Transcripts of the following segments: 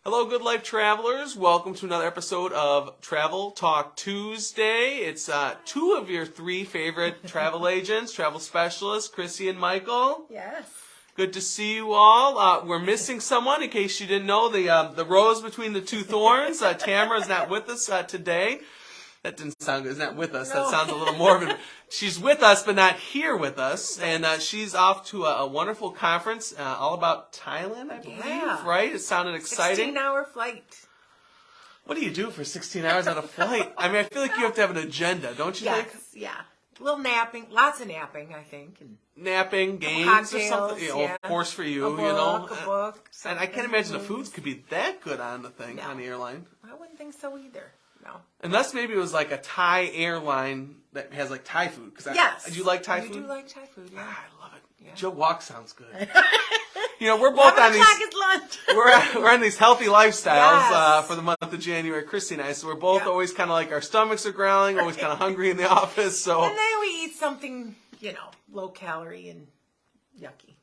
Hello, good life travelers. Welcome to another episode of Travel Talk Tuesday. It's two of your three favorite travel agents, travel specialists, Chrissy and Michael. Yes. Good to see you all. We're missing someone, in case you didn't know, the rose between the two thorns. Tamara is not with us today. That didn't sound good. Is not with us. No. That sounds a little morbid. She's with us, but not here with us. And she's off to a wonderful conference all about Thailand, I believe. Yeah. Right? It sounded exciting. 16-hour flight. What do you do for 16 hours on a flight? I mean, I feel like you have to have an agenda, don't you think? Yes, yeah. A little napping. Lots of napping, I think. And Napping, games, cocktails, or something. You know, yeah. Of course, for you, a book, you know. a book. And I can't something, imagine the movies. foods could be that good on the thing, No. on the airline. I wouldn't think so either. No. Unless maybe it was like a Thai airline that has like Thai food. Yes. Do you like Thai food? You do like Thai food, yeah. I love it. Yeah. Joe Walk sounds good. You know, we're both 11 on these. o'clock is lunch. We're on these healthy lifestyles Yes. for the month of January, Chrissy and I. So we're both Yeah. always kind of like our stomachs are growling, always kind of hungry in the office. So And then we eat something, low calorie and yucky.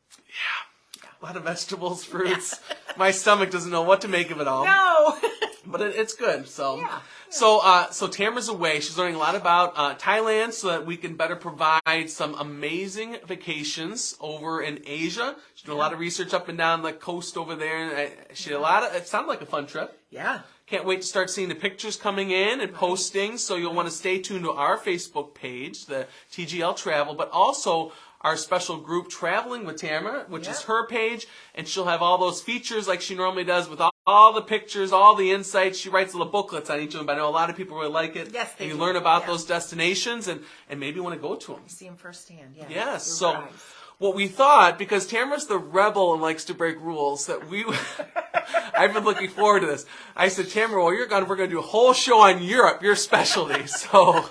a lot of vegetables, fruits. My stomach doesn't know what to make of it all. No. But it's good. So, Yeah. so Tamara's away. She's learning a lot about Thailand, so that we can better provide some amazing vacations over in Asia. She's doing a lot of research up and down the coast over there, and she did a lot of. It sounded like a fun trip. Yeah. Can't wait to start seeing the pictures coming in and posting. So you'll want to stay tuned to our Facebook page, the TGL Travel, but also our special group Traveling with Tamara, which is her page, and she'll have all those features like she normally does with all the pictures, all the insights. She writes little booklets on each of them, but I know a lot of people really like it. Yes, they and you do. learn about Yeah. those destinations and maybe want to go to them. You see them firsthand, yeah. Yes. You're So right. what we thought, because Tamara's the rebel and likes to break rules, that we I've been looking forward to this. I said, Tamara, while you're gone, we're going to do a whole show on Europe, your specialty. So,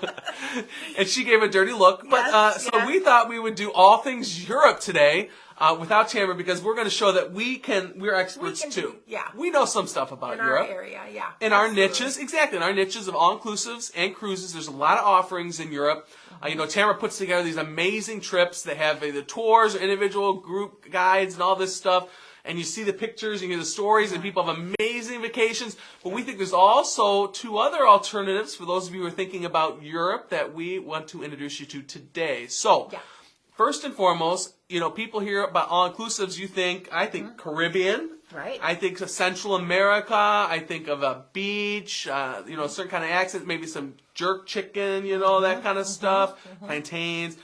and she gave a dirty look. But Yes, so yes. we thought we would do all things Europe today without Tamara, because we're going to show that we're experts can too. do- yeah. We know some stuff about In our Europe. area, yeah. In our Absolutely. niches, exactly. In our niches of all-inclusives and cruises, there's a lot of offerings in Europe. Tamara puts together these amazing trips that have the tours, or individual group guides, and all this stuff. And you see the pictures, you hear the stories, and people have amazing vacations. But we think there's also two other alternatives for those of you who are thinking about Europe that we want to introduce you to today. So, first and foremost, people hear about all-inclusives, I think Caribbean. Right. I think of Central America. I think of a beach, certain kind of accents, maybe some jerk chicken, that kind of stuff, plantains.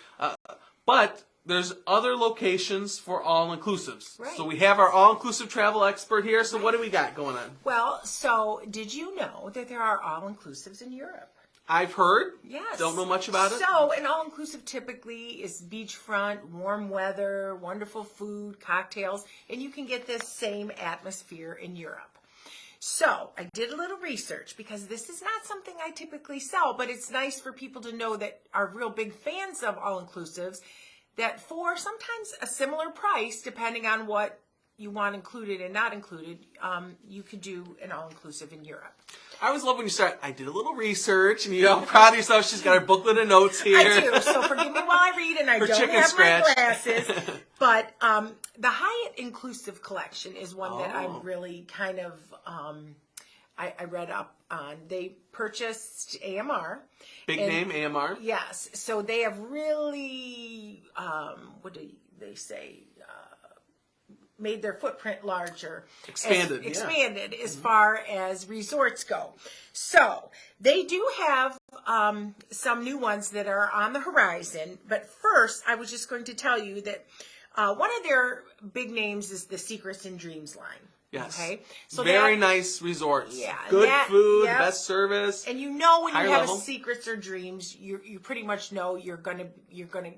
But there's other locations for all-inclusives. Right. So we have our all-inclusive travel expert here. So what do we got going on? Well, so did you know that there are all-inclusives in Europe? I've heard. Yes. Don't know much about it. So an all-inclusive typically is beachfront, warm weather, wonderful food, cocktails, and you can get this same atmosphere in Europe. So I did a little research because this is not something I typically sell, but it's nice for people to know that are real big fans of all-inclusives, that for sometimes a similar price, depending on what you want included and not included, you could do an all-inclusive in Europe. I always love when you start, I did a little research, and I'm proud of yourself. She's got her booklet of notes here. I do, so forgive me while I read, and I Her don't chicken have scratch. my glasses. But the Hyatt Inclusive Collection is one that I'm really kind of, I read up on. They purchased AMR. Big name, AMR. Yes, so they have really, what do they say, made their footprint larger. Expanded, Expanded as far as resorts go. So they do have some new ones that are on the horizon. But first, I was just going to tell you that one of their big names is the Secrets and Dreams line. Yes. Okay. So very nice resorts. Yeah. Good food, yep. best service. And when you high have level. a Secrets or Dreams, you pretty much know you're gonna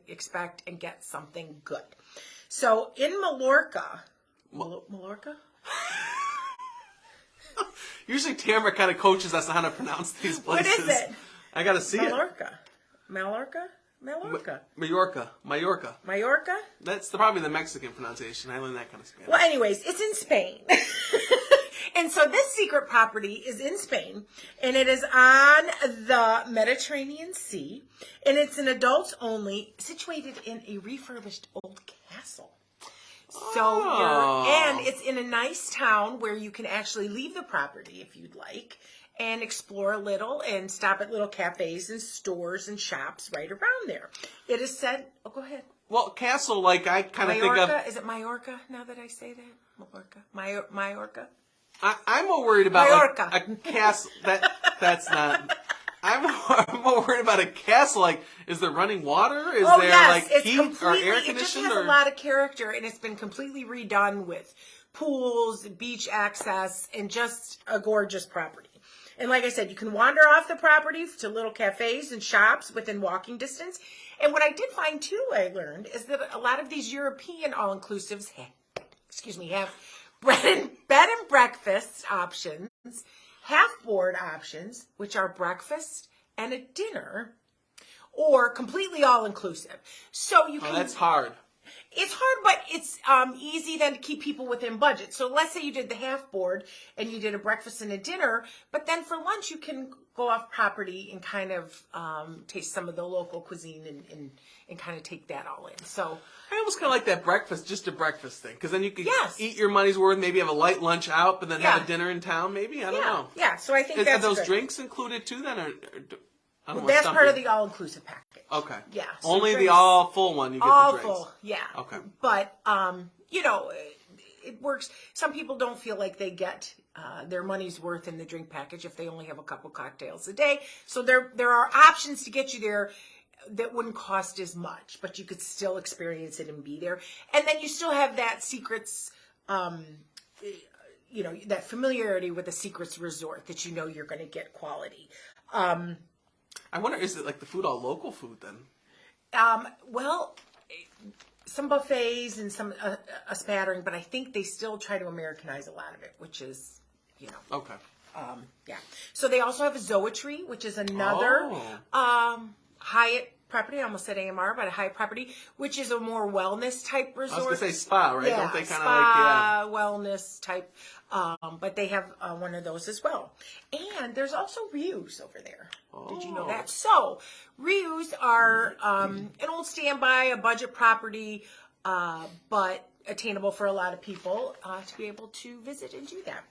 expect and get something good. So in Mallorca, Mallorca? Usually Tamara kind of coaches us on how to pronounce these places. What is it? I gotta see Mallorca. Mallorca? Mallorca. Mallorca. Mallorca? That's probably the Mexican pronunciation. I learned that kind of Spanish. Well, anyways, it's in Spain. And so this secret property is in Spain, and it is on the Mediterranean Sea, and it's an adults only, situated in a refurbished old castle. So Oh. and it's in a nice town where you can actually leave the property if you'd like and explore a little and stop at little cafes and stores and shops right around there. It is said, oh, go ahead. Well, castle, like I kind of think of. Is it Majorca now that I say that? Majorca? Majorca? I'm more worried about Mallorca. like, a castle. That's not. I'm more worried about a castle. Like, is there running water? Is there like it's heat or completely, air it just conditioned? has Or a lot of character, and it's been completely redone with pools, beach access, and just a gorgeous property. And like I said, you can wander off the property to little cafes and shops within walking distance. And what I did find too, I learned, is that a lot of these European all-inclusives have bed and breakfast options, half-board options, which are breakfast and a dinner, or completely all-inclusive. So you can. Oh, that's hard. It's hard, but it's easy then to keep people within budget. So let's say you did the half board and you did a breakfast and a dinner, but then for lunch you can go off property and kind of taste some of the local cuisine and kind of take that all in. So I almost kind of like that breakfast, just a breakfast thing, because then you could Yes. eat your money's worth. Maybe have a light lunch out, but then have Yeah. a dinner in town. Maybe I don't know. yeah. So I think Are that's those good. drinks included too? Then, or I don't know, That's stump part you. of the all-inclusive package. Okay. Yeah. so Only the drinks- all full one you get all the drinks. full, yeah. Okay. But it works. Some people don't feel like they get their money's worth in the drink package if they only have a couple cocktails a day. So there are options to get you there that wouldn't cost as much, but you could still experience it and be there. And then you still have that Secrets, that familiarity with the Secrets Resort that you know you're going to get quality. I wonder, is it like the food all local food then? Well, some buffets and some a spattering, but I think they still try to Americanize a lot of it, which is, Okay. yeah. So they also have a Zoetry, which is another Hyatt property. I almost said AMR, but a Hyatt property, which is a more wellness type resort. I was gonna say spa, right? Yeah, Don't they kind of spa, wellness type. But they have one of those as well. And there's also Rius over there. Did you know that? So Rius are an old standby, a budget property, but attainable for a lot of people to be able to visit and do that.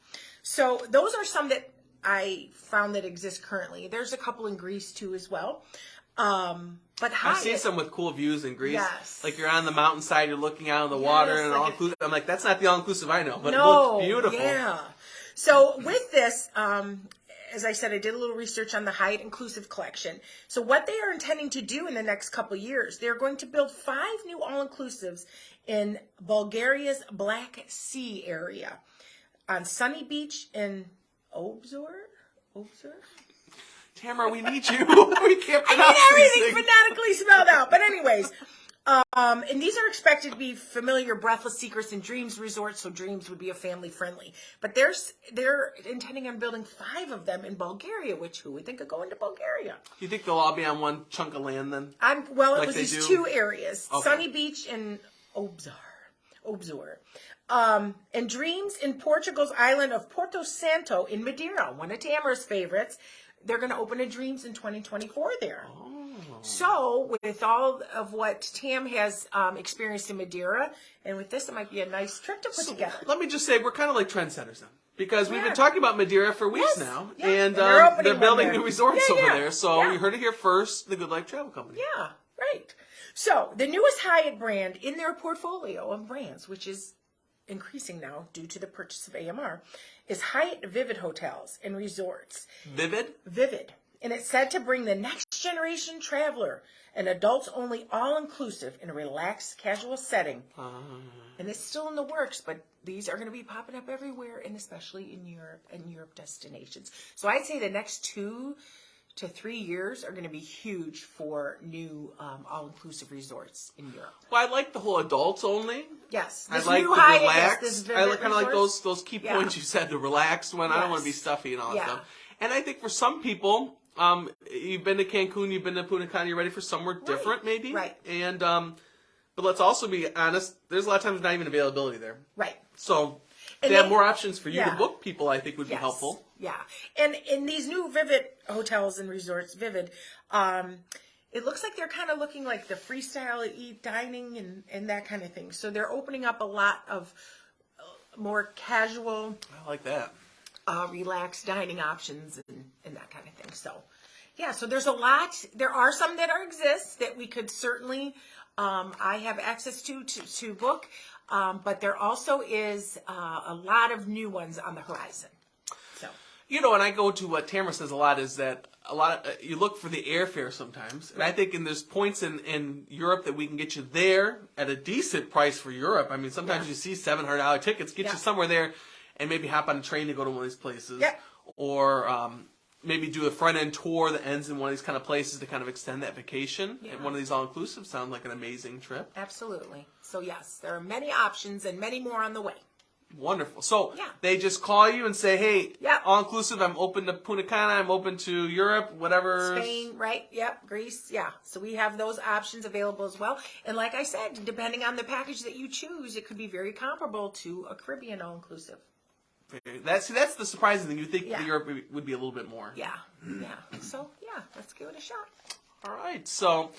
So those are some that I found that exist currently. There's a couple in Greece too as well. But I've seen some with cool views in Greece. Yes. Like you're on the mountainside, you're looking out on the water, and like all inclusive. I'm like, that's not the all inclusive I know, but it No, looks beautiful. yeah. So with this, as I said, I did a little research on the Hyatt Inclusive Collection. So what they are intending to do in the next couple years, they're going to build 5 new all-inclusives in Bulgaria's Black Sea area on Sunny Beach in Obzor. Tamara, we need you. We can't I pronounce need everything these things. phonetically spelled out. But anyways, and these are expected to be familiar, breathless secrets and dreams resorts. So dreams would be a family friendly. But they're intending on building 5 of them in Bulgaria. Which who would think of going to Bulgaria? You think they'll all be on one chunk of land then? It Like was they these do? 2 areas: Okay. Sunny Beach and Obzor. And dreams in Portugal's island of Porto Santo in Madeira, one of Tamara's favorites. They're going to open a Dreams in 2024 there. So with all of what Tam has experienced in Madeira, and with this, it might be a nice trip to put together. Let me just say, we're kind of like trendsetters then. Because we've Yeah. been talking about Madeira for weeks Yes. now. Yeah. And they're opening they're one building there. new resorts Yeah, over yeah. there. So Yeah. you heard it here first, the Good Life Travel Company. Yeah, right. So the newest Hyatt brand in their portfolio of brands, which is increasing now due to the purchase of AMR, is Hyatt Vivid Hotels and Resorts. Vivid? Vivid. And it's said to bring the next generation traveler an adults-only, all-inclusive, and relaxed, casual setting. And it's still in the works, but these are going to be popping up everywhere, and especially in Europe and Europe destinations. So I'd say the next 2 to 3 years are going to be huge for new all-inclusive resorts in Europe. Well, I like the whole adults only. Yes, I this like new the Hyatt, relaxed. this I Vivid kind of like Resorts. those key Yeah. points you said, the relaxed one. I don't want to be Yes. stuffy and all that Yeah. stuff. And I think for some people, you've been to Cancun, you've been to Punta Cana, you're ready for somewhere different maybe. Right. And but let's also be honest, there's a lot of times not even availability there. Right. So And to have they- more options for you yeah. to book people, I think would be Yes. helpful. Yeah. And in these new Vivid hotels and resorts, Vivid, it looks like they're kind of looking like the freestyle dining and that kind of thing. So they're opening up a lot of more casual, I like that. Relaxed dining options and that kind of thing. So, yeah, so there's a lot. There are some that exist that we could certainly, I have access to book, but there also is a lot of new ones on the horizon. So, You know, and I go to what Tamara says a lot is that you look for the airfare sometimes, and I think there's points in Europe that we can get you there at a decent price for Europe. I mean, sometimes you see $700 tickets, get you somewhere there, and maybe hop on a train to go to one of these places, or maybe do a front end tour that ends in one of these kind of places to kind of extend that vacation. And one of these all inclusive sounds like an amazing trip. Absolutely. So yes, there are many options and many more on the way. Wonderful. So they just call you and say, hey, all inclusive, I'm open to Punta Cana, I'm open to Europe, whatever. Spain, right? Yep. Greece. Yeah. So we have those options available as well. And like I said, depending on the package that you choose, it could be very comparable to a Caribbean all inclusive. That's the surprising thing. You think Europe would be a little bit more. Yeah. Yeah. So let's give it a shot. All right. So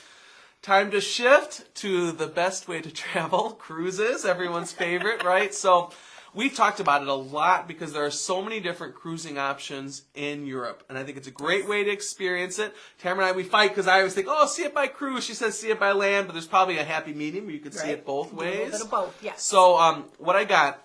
time to shift to the best way to travel, cruises, everyone's favorite, right? So we've talked about it a lot because there are so many different cruising options in Europe. And I think it's a great way to experience it. Tamara and I, we fight because I always think, oh, see it by cruise. She says see it by land, but there's probably a happy medium where you can see it both ways. A little bit of both, yes. So what I got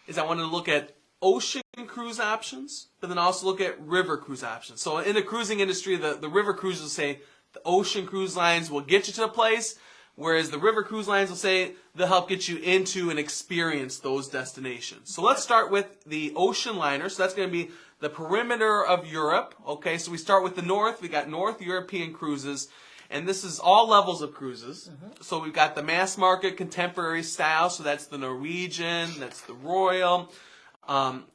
is I wanted to look at ocean cruise options, but then also look at river cruise options. So in the cruising industry, the river cruises will say the ocean cruise lines will get you to a place, whereas the river cruise lines will say they'll help get you into and experience those destinations. So let's start with the ocean liner. So that's going to be the perimeter of Europe. Okay, so we start with the north. We got North European cruises, and this is all levels of cruises. So we've got the mass market contemporary style. So that's the Norwegian, that's the Royal.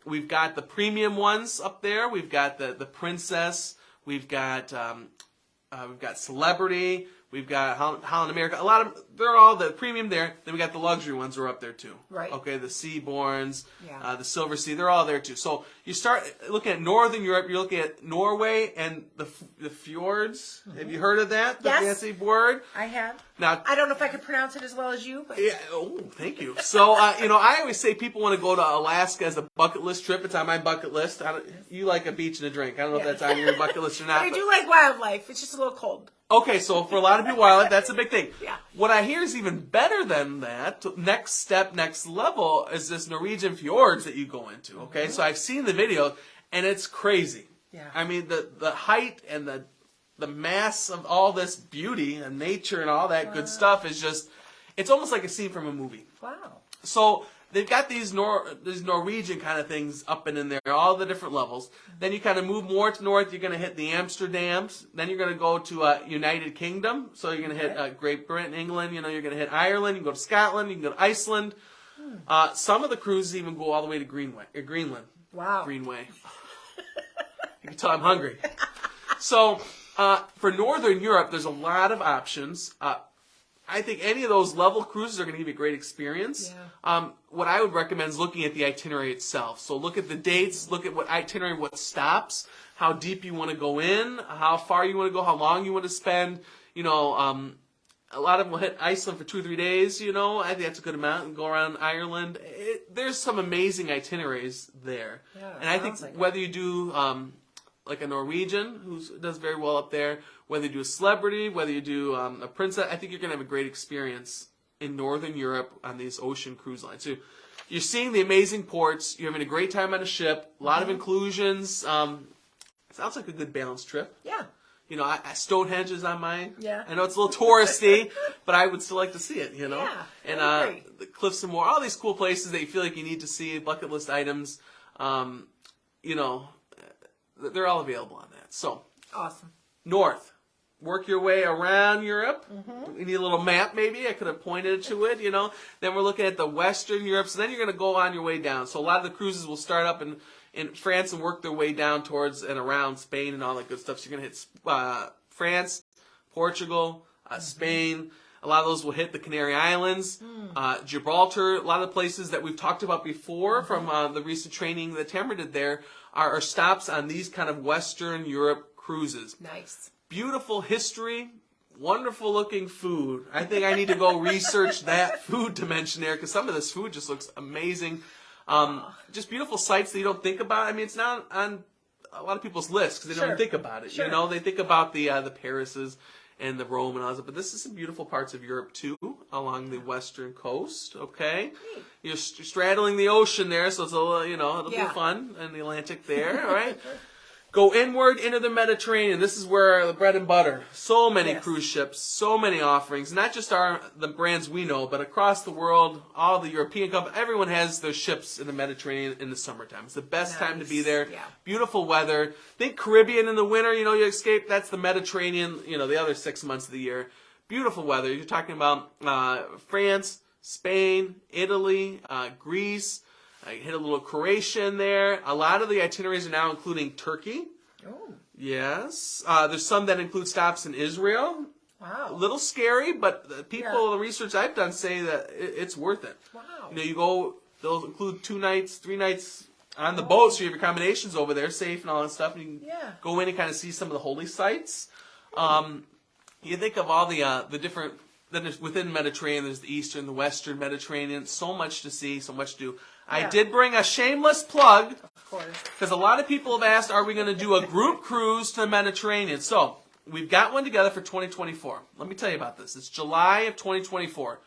We've got the premium ones up there. We've got the Princess. We've got Celebrity. We've got Holland America. A lot of they're all the premium there. Then we got the luxury ones are up there too. Right. Okay, the Seabourns, the Silver Sea. They're all there too. So you start looking at Northern Europe. You're looking at Norway and the fjords. Have you heard of that? The fancy word. I have. Now I don't know if I could pronounce it as well as you, but oh, thank you. So I always say people want to go to Alaska as a bucket list trip. It's on my bucket list. You like a beach and a drink. I don't know if that's on your bucket list or not. I do like wildlife. It's just a little cold. Okay, so for a lot of people, wildlife, that's a big thing. Yeah. What I hear is even better than that. Next step, next level is this Norwegian fjords that you go into. Okay, so I've seen the video, and it's crazy. Yeah. I mean, the height and the mass of all this beauty and nature and all that good stuff is just, it's almost like a scene from a movie. Wow. So they've got these Norwegian kind of things up and in there, all the different levels. Then you kind of move more to north. You're going to hit the Amsterdams. Then you're going to go to United Kingdom. So you're going to hit Great Britain, England. You're going to hit Ireland. You can go to Scotland. You can go to Iceland. Some of the cruises even go all the way to Greenland. Wow. Greenway. You can tell I'm hungry. So for Northern Europe, there's a lot of options. I think any of those level cruises are going to give you a great experience. Yeah. What I would recommend is looking at the itinerary itself. So look at the dates, look at what itinerary, what stops, how deep you want to go in, how far you want to go, how long you want to spend. A lot of them will hit Iceland for 2 or 3 days. I think that's a good amount, and go around Ireland. There's some amazing itineraries there. Yeah, and I think whether you do like a Norwegian, who does very well up there, whether you do a Celebrity, whether you do a Princess, I think you're going to have a great experience in Northern Europe on these ocean cruise lines. So you're seeing the amazing ports. You're having a great time on a ship. A lot of inclusions. Sounds like a good balanced trip. Yeah. Stonehenge is on mine. Yeah. I know it's a little touristy, but I would still like to see it, Yeah. And the Cliffs and Moher, all these cool places that you feel like you need to see, bucket list items, they're all available on that. So awesome. North. Work your way around Europe. We need a little map, maybe. I could have pointed to it, Then we're looking at the Western Europe. So then you're going to go on your way down. So a lot of the cruises will start up in France and work their way down towards and around Spain and all that good stuff. So you're going to hit France, Portugal, Spain. A lot of those will hit the Canary Islands, Gibraltar. A lot of the places that we've talked about before from the recent training that Tamara did there are stops on these kind of Western Europe cruises. Nice. Beautiful history, wonderful looking food. I think I need to go research that food dimension there because some of this food just looks amazing. Just beautiful sights that you don't think about. I mean, it's not on a lot of people's lists because they don't think about it. Sure. You know, they think about the Parises and the Rome and all that. But this is some beautiful parts of Europe too, along the western coast. Okay, you're straddling the ocean there, so it's a little, it'll be fun in the Atlantic there. All right. Go inward into the Mediterranean. This is where the bread and butter. So many cruise ships, so many offerings. Not just the brands we know, but across the world, all the European companies, everyone has their ships in the Mediterranean in the summertime. It's the best time to be there. Yeah. Beautiful weather. Think Caribbean in the winter, you escape. That's the Mediterranean, the other 6 months of the year. Beautiful weather. You're talking about France, Spain, Italy, Greece. I hit a little Croatia in there. A lot of the itineraries are now including Turkey. Oh. Yes. There's some that include stops in Israel. Wow. A little scary, but the people, the research I've done say that it's worth it. Wow. They'll include 2 nights, 3 nights on the boat, so you have your accommodations over there, safe and all that stuff. And you can go in and kind of see some of the holy sites. You think of all the different... Then within the Mediterranean, there's the Eastern, the Western Mediterranean. So much to see, so much to do. I did bring a shameless plug. Of course. Because a lot of people have asked, are we going to do a group cruise to the Mediterranean? So, we've got one together for 2024. Let me tell you about this. It's July of 2024.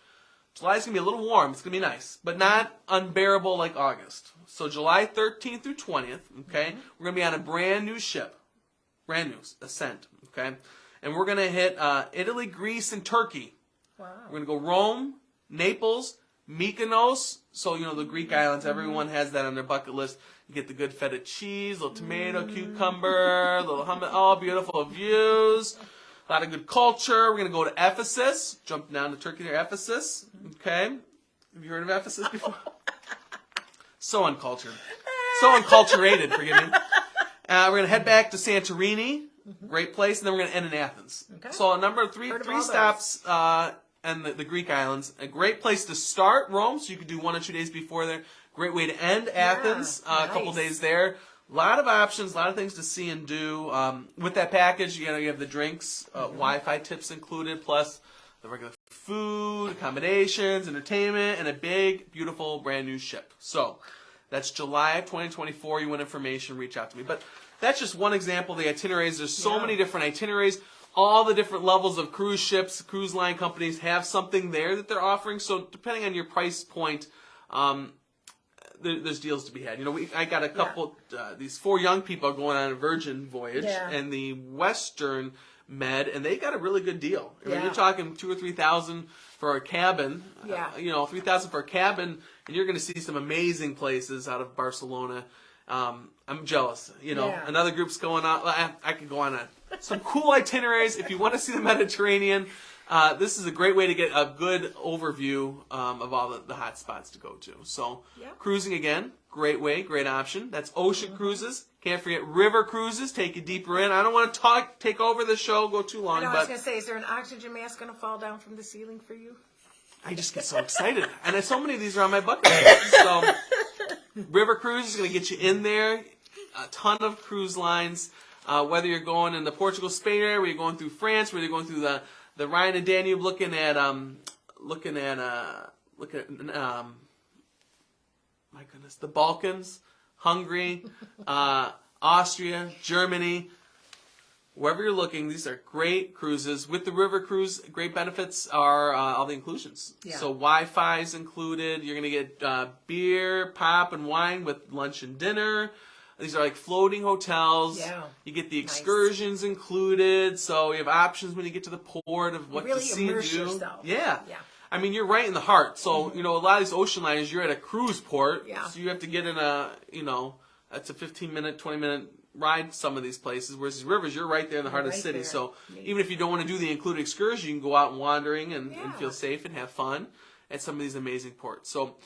July is going to be a little warm. It's going to be nice. But not unbearable like August. So, July 13th through 20th, okay? We're going to be on a brand new ship. Brand new. Ascent, okay? And we're going to hit Italy, Greece, and Turkey. Wow. We're going to go Rome, Naples, Mykonos, so the Greek islands, everyone has that on their bucket list. You get the good feta cheese, little tomato, cucumber, little hummus, all beautiful views, a lot of good culture. We're going to go to Ephesus, jump down to Turkey there, Ephesus, okay? Have you heard of Ephesus before? So uncultured. So unculturated, forgive me. We're going to head back to Santorini, great place, and then we're going to end in Athens. Okay. So a number of three stops, and the Greek islands. A great place to start, Rome, so you could do 1 or 2 days before there. Great way to end Athens, a couple days there. A lot of options, a lot of things to see and do. With that package, you have the drinks, Wi-Fi tips included, plus the regular food, accommodations, entertainment, and a big, beautiful, brand new ship. So that's July of 2024. You want information, reach out to me. But that's just one example of the itineraries. There's so many different itineraries. All the different levels of cruise ships, cruise line companies have something there that they're offering. So depending on your price point, there's deals to be had. I got a couple, these 4 young people going on a Virgin voyage, and the Western Med, and they got a really good deal. I mean, you're talking $2,000 or $3,000 for a cabin. $3,000 for a cabin, and you're going to see some amazing places out of Barcelona. I'm jealous. Another group's going out. I could go on some cool itineraries. If you want to see the Mediterranean, this is a great way to get a good overview of all the hot spots to go to. So, cruising again, great way, great option. That's ocean cruises. Can't forget river cruises. Take you deeper in. I don't want to take over the show, go too long. I was going to say, is there an oxygen mask going to fall down from the ceiling for you? I just get so excited. And so many of these are on my bucket list. So, river cruise is going to get you in there. A ton of cruise lines. Whether you're going in the Portugal, Spain area, whether you're going through France, whether you're going through the Rhine and Danube, looking at my goodness, the Balkans, Hungary, Austria, Germany. Wherever you're looking, these are great cruises. With the river cruise, great benefits are all the inclusions. Yeah. So Wi-Fi is included. You're going to get beer, pop, and wine with lunch and dinner. These are like floating hotels. Yeah. You get the excursions included. So you have options when you get to the port of what to see and do. Yourself. Yeah. I mean, you're right in the heart. So, a lot of these ocean liners, you're at a cruise port. Yeah. So you have to get in that's a 15-minute, 20-minute ride some of these places. Whereas these rivers, you're right there in the heart of the city. There. So even if you don't want to do the included excursion, you can go out and wandering and feel safe and have fun at some of these amazing ports. So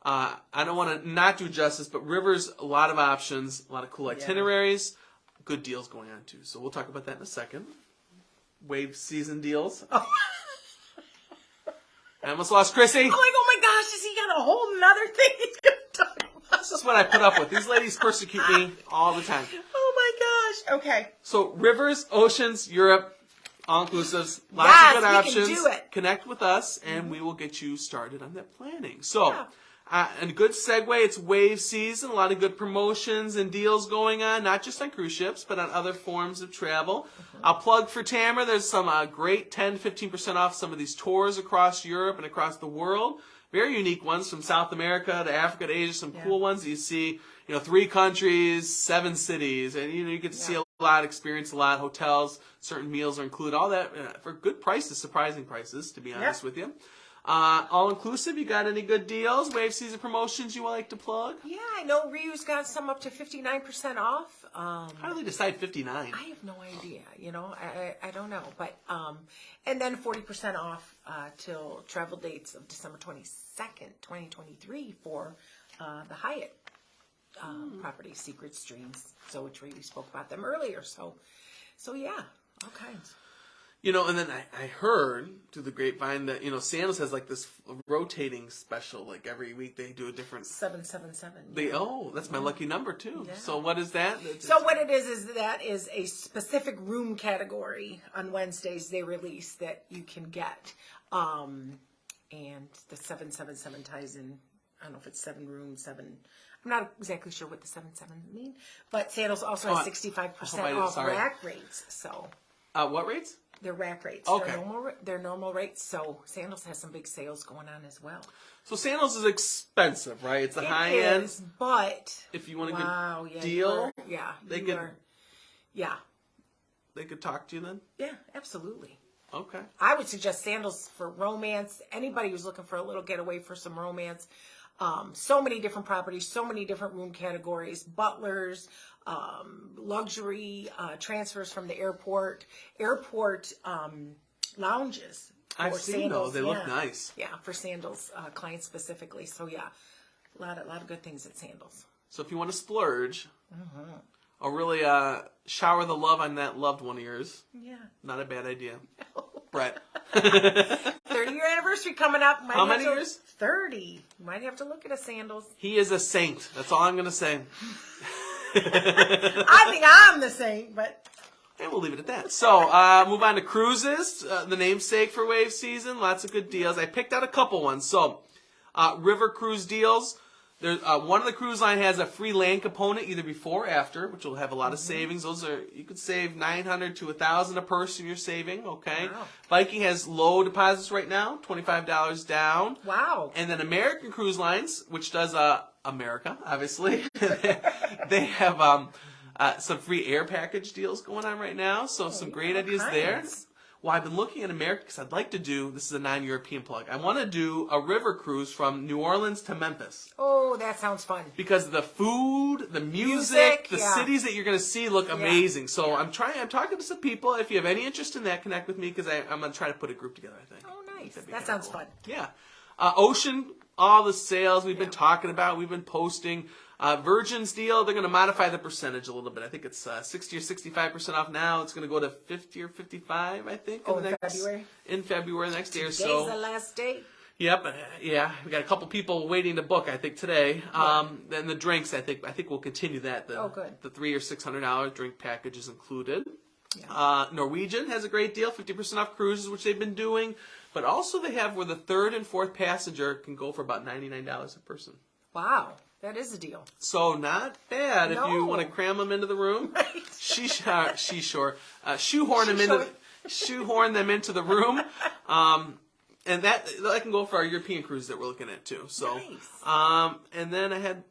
I don't want to not do justice, but rivers, a lot of options, a lot of cool itineraries, good deals going on too. So we'll talk about that in a second. Wave season deals. Oh. I almost lost Chrissy. I'm like, oh my gosh, has he got a whole nother thing he's going to talk about? This is what I put up with. These ladies persecute me all the time. Oh my gosh. Okay. So rivers, oceans, Europe. All-inclusives, lots Yes, of good we options. can do it. Connect with us, and we will get you started on that planning. So, Yeah. and a good segue, it's wave season, a lot of good promotions and deals going on, not just on cruise ships, but on other forms of travel. I'll plug for Tamara, there's some great 10-15% off some of these tours across Europe and across the world. Very unique ones from South America to Africa to Asia, some cool ones that you see, 3 countries, 7 cities, and you get to see a lot, experience a lot, hotels, certain meals are included, all that for good prices, surprising prices, to be honest with you. All-inclusive, you got any good deals, wave season promotions you would like to plug? Yeah, I know Ryu's got some up to 59% off. How do they decide 59? I have no idea, I don't know. But, and then 40% off till travel dates of December 22nd, 2023 for the Hyatt property, Secret Streams. So which we spoke about them earlier. So yeah, all kinds. And then I heard through the grapevine that, Sandals has like this rotating special, like every week they do a different... 777. That's my lucky number too. Yeah. So what is that? So what it is that is a specific room category on Wednesdays they release that you can get. And the 777 ties in, I don't know if it's 7 rooms, 7... I'm not exactly sure what the 77 mean, but Sandals also has 65% off rack rates. So what rates? They're rack rates. Okay. They're normal rates. So Sandals has some big sales going on as well. So Sandals is expensive, right? It's a high end. But if you want a good deal, they could talk to you then. Yeah, absolutely. Okay. I would suggest Sandals for romance. Anybody who's looking for a little getaway for some romance. So many different properties, so many different room categories, butlers, luxury, transfers from the airport lounges. I've seen those. They look nice. Yeah, for Sandals clients specifically. So yeah, a lot of good things at Sandals. So if you want to splurge, or really shower the love on that loved one of yours, not a bad idea. Brett. 30-year anniversary coming up. How many years? 30. You might have to look at a Sandals. He is a saint. That's all I'm going to say. I think I'm the saint, but... And we'll leave it at that. So, move on to cruises, the namesake for wave season. Lots of good deals. I picked out a couple ones. So, river cruise deals. There's one of the cruise line has a free land component either before or after, which will have a lot of savings. Those are, you could save $900 to $1,000 a person you're saving, okay? Wow. Viking has low deposits right now, $25 down. Wow. And then American Cruise Lines, which does America, obviously, they have some free air package deals going on right now, so some great ideas there. Well, I've been looking at America because I'd like to do, this is a non-European plug, I want to do a river cruise from New Orleans to Memphis. Oh, that sounds fun. Because the food, the music the cities that you're going to see look amazing. So I'm talking to some people. If you have any interest in that, connect with me because I'm going to try to put a group together, I think. Oh, nice. That sounds fun. Yeah. Ocean, all the sales we've been talking about, we've been posting. Virgin's deal, they're going to modify the percentage a little bit. I think it's 60 or 65% off now. It's going to go to 50 or 55, I think. In February? In February, the next day or so. Today's the last day. Yep, yeah. We got a couple people waiting to book, I think, today. Then the drinks, I think we'll continue that. Good. The $300 or $600 drink package is included. Yeah. Norwegian has a great deal, 50% off cruises, which they've been doing. But also they have where the third and fourth passenger can go for about $99 a person. Wow. That is a deal. So not bad if you want to cram them into the room. Shoehorn them into the room. And that can go for our European cruise that we're looking at too. So, nice. And then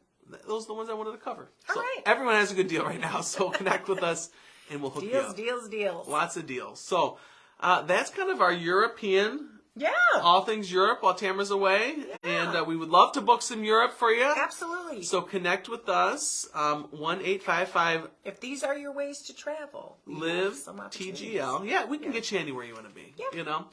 those are the ones I wanted to cover. All so right. Everyone has a good deal right now. So connect with us and we'll hook you up. Deals. Lots of deals. So that's kind of our European. Yeah. All things Europe while Tamara's away. Yeah. And we would love to book some Europe for you. Absolutely. So connect with us. 1-855. If these are your ways to travel. Live TGL. Yeah, we can get you anywhere you want to be. Yep. You know?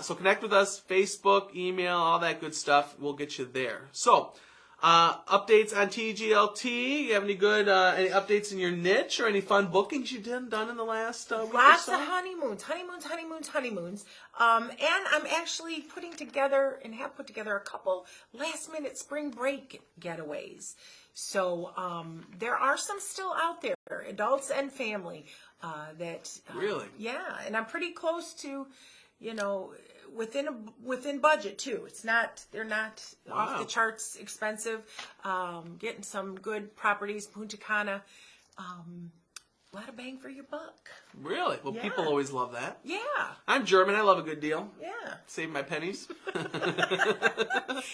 So connect with us. Facebook, email, all that good stuff. We'll get you there. So, updates on TGLT. You have any good any updates in your niche or any fun bookings you've done in the last week Lots or so? of honeymoons. And I'm actually putting together and have put together a couple last minute spring break getaways. So there are some still out there, adults and family, that Really? yeah, and I'm pretty close to, within budget too. They're not off the charts expensive. Getting some good properties, Punta Cana. A lot of bang for your buck. Really? Well, Yeah. people always love that. Yeah. I'm German. I love a good deal. Yeah. Save my pennies.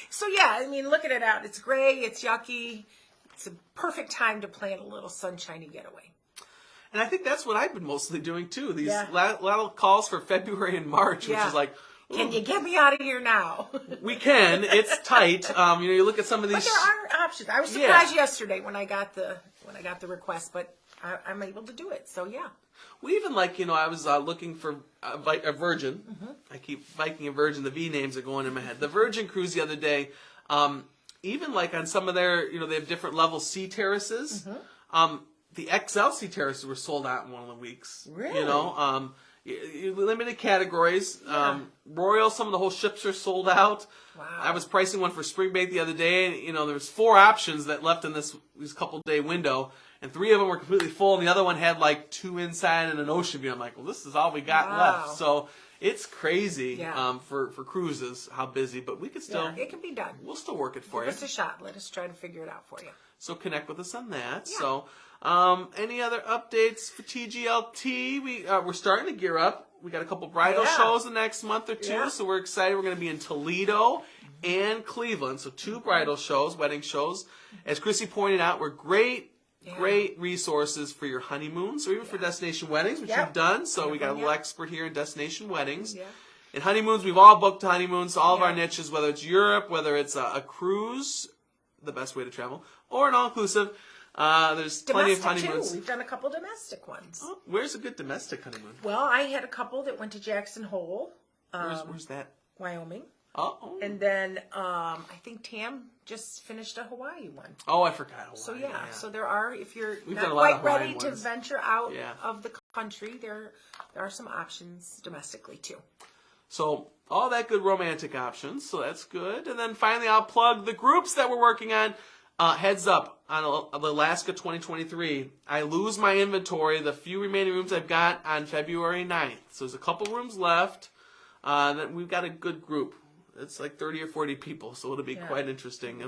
So yeah, I mean, looking it out, it's gray, it's yucky. It's a perfect time to plan a little sunshiny getaway. And I think that's what I've been mostly doing too. These Yeah. lot of calls for February and March, which Yeah. is like, Can you get me out of here now? we can. It's tight. You look at some of But these. there are options. I was surprised yesterday when I got the request, but I'm able to do it. So yeah. We even I was looking for a Virgin. Mm-hmm. I keep Viking and Virgin. The V names are going in my head. The Virgin cruise the other day. Even on some of their, they have different level sea terraces. Mm-hmm. The XL sea terraces were sold out in one of the weeks. Really? Limited categories. Yeah. Royal, some of the whole ships are sold out. Wow. I was pricing one for spring break the other day, and there was 4 options that left in this couple day window, and 3 of them were completely full, and the other one had 2 inside and an ocean view. I'm like, well, this is all we got left. So it's crazy for cruises how busy, but we could still. Yeah, it can be done. We'll still work it for you. Give us a shot. Let us try to figure it out for you. So connect with us on that. Yeah. So, any other updates for TGLT? We're starting to gear up. We got a couple bridal shows the next month or 2, so we're excited. We're going to be in Toledo and Cleveland. So 2 bridal shows, wedding shows. As Chrissy pointed out, we're great resources for your honeymoons or even for destination weddings, which you've done. So we got a little expert here in destination weddings. Yeah. In honeymoons, we've all booked honeymoons, all of our niches, whether it's Europe, whether it's a cruise, the best way to travel, or an all-inclusive. There's plenty of honeymoons. Too. We've done a couple domestic ones. Oh, where's a good domestic honeymoon? Well, I had a couple that went to Jackson Hole, Where's that? Wyoming. Oh. And then I think Tam just finished a Hawaii one. Oh, I forgot Hawaii. So so there are, if you're We've not done a lot quite of Hawaiian ready to ones. venture out of the country, there are some options domestically too. So all that good romantic options. So that's good. And then finally, I'll plug the groups that we're working on. Heads up, on Alaska 2023, I lose my inventory, the few remaining rooms I've got on February 9th. So there's a couple rooms left. Then we've got a good group. It's 30 or 40 people, so it'll be quite interesting.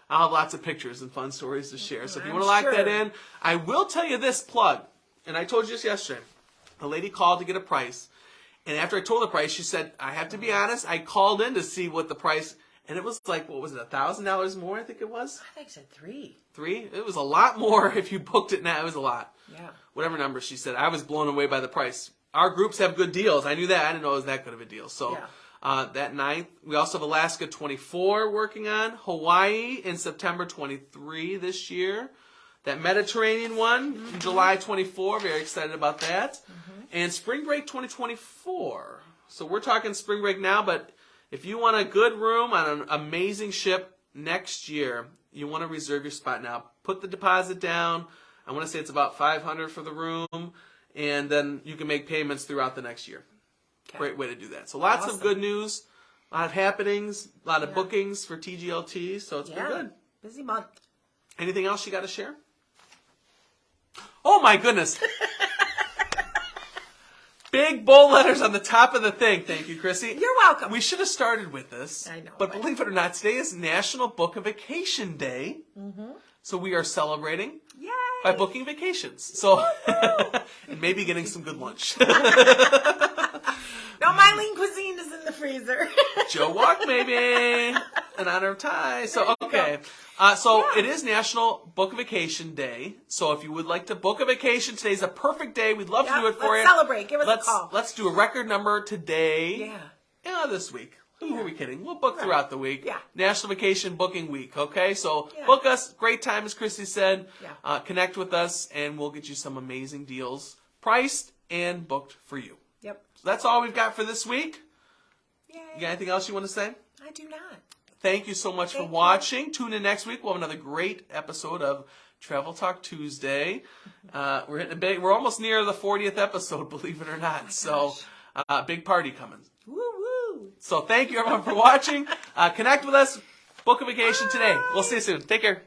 I'll have lots of pictures and fun stories to share. So if you want to lock that in, I will tell you this plug. And I told you this yesterday. The lady called to get a price. And after I told the price, she said, I have to be honest, I called in to see what the price. And it was what was it, $1,000 more, I think it was? I think I said 3. 3? It was a lot more if you booked it now. It was a lot. Yeah. Whatever number she said. I was blown away by the price. Our groups have good deals. I knew that. I didn't know it was that good of a deal. So that 9th. We also have Alaska 24 working on. Hawaii in September 23 this year. That Mediterranean one in July 24. Very excited about that. And Spring Break 2024. So we're talking Spring Break now, but if you want a good room on an amazing ship next year, you want to reserve your spot now. Put the deposit down. I want to say it's about $500 for the room, and then you can make payments throughout the next year. Okay. Great way to do that. So lots of good news, a lot of happenings, a lot of bookings for TGLT. So it's been good. Busy month. Anything else you got to share? Oh my goodness. Big bold letters on the top of the thing. Thank you, Chrissy. You're welcome. We should have started with this. I know. But believe it or not, today is National Book a Vacation Day. So we are celebrating by booking vacations. So, and maybe getting some good lunch. No, my lean cuisine is in the freezer. Joe Walk, maybe. In honor of Ty. So, okay. It is National Book a Vacation Day. So if you would like to book a vacation, today's a perfect day. We'd love to do it for you. Let's celebrate. Give us a call. Let's do a record number today. Yeah. This week. Who are we kidding? We'll book throughout the week. Yeah. National Vacation Booking Week, okay? So book us. Great time, as Chrissy said. Yeah. Connect with us, and we'll get you some amazing deals, priced and booked for you. Yep. So that's all we've got for this week. Yay. You got anything else you want to say? I do not. Thank you so much for watching. Tune in next week. We'll have another great episode of Travel Talk Tuesday. We're hitting we're almost near the 40th episode, believe it or not. So, big party coming. Woo woo. So thank you everyone for watching. Connect with us. Book a vacation today. We'll see you soon. Take care.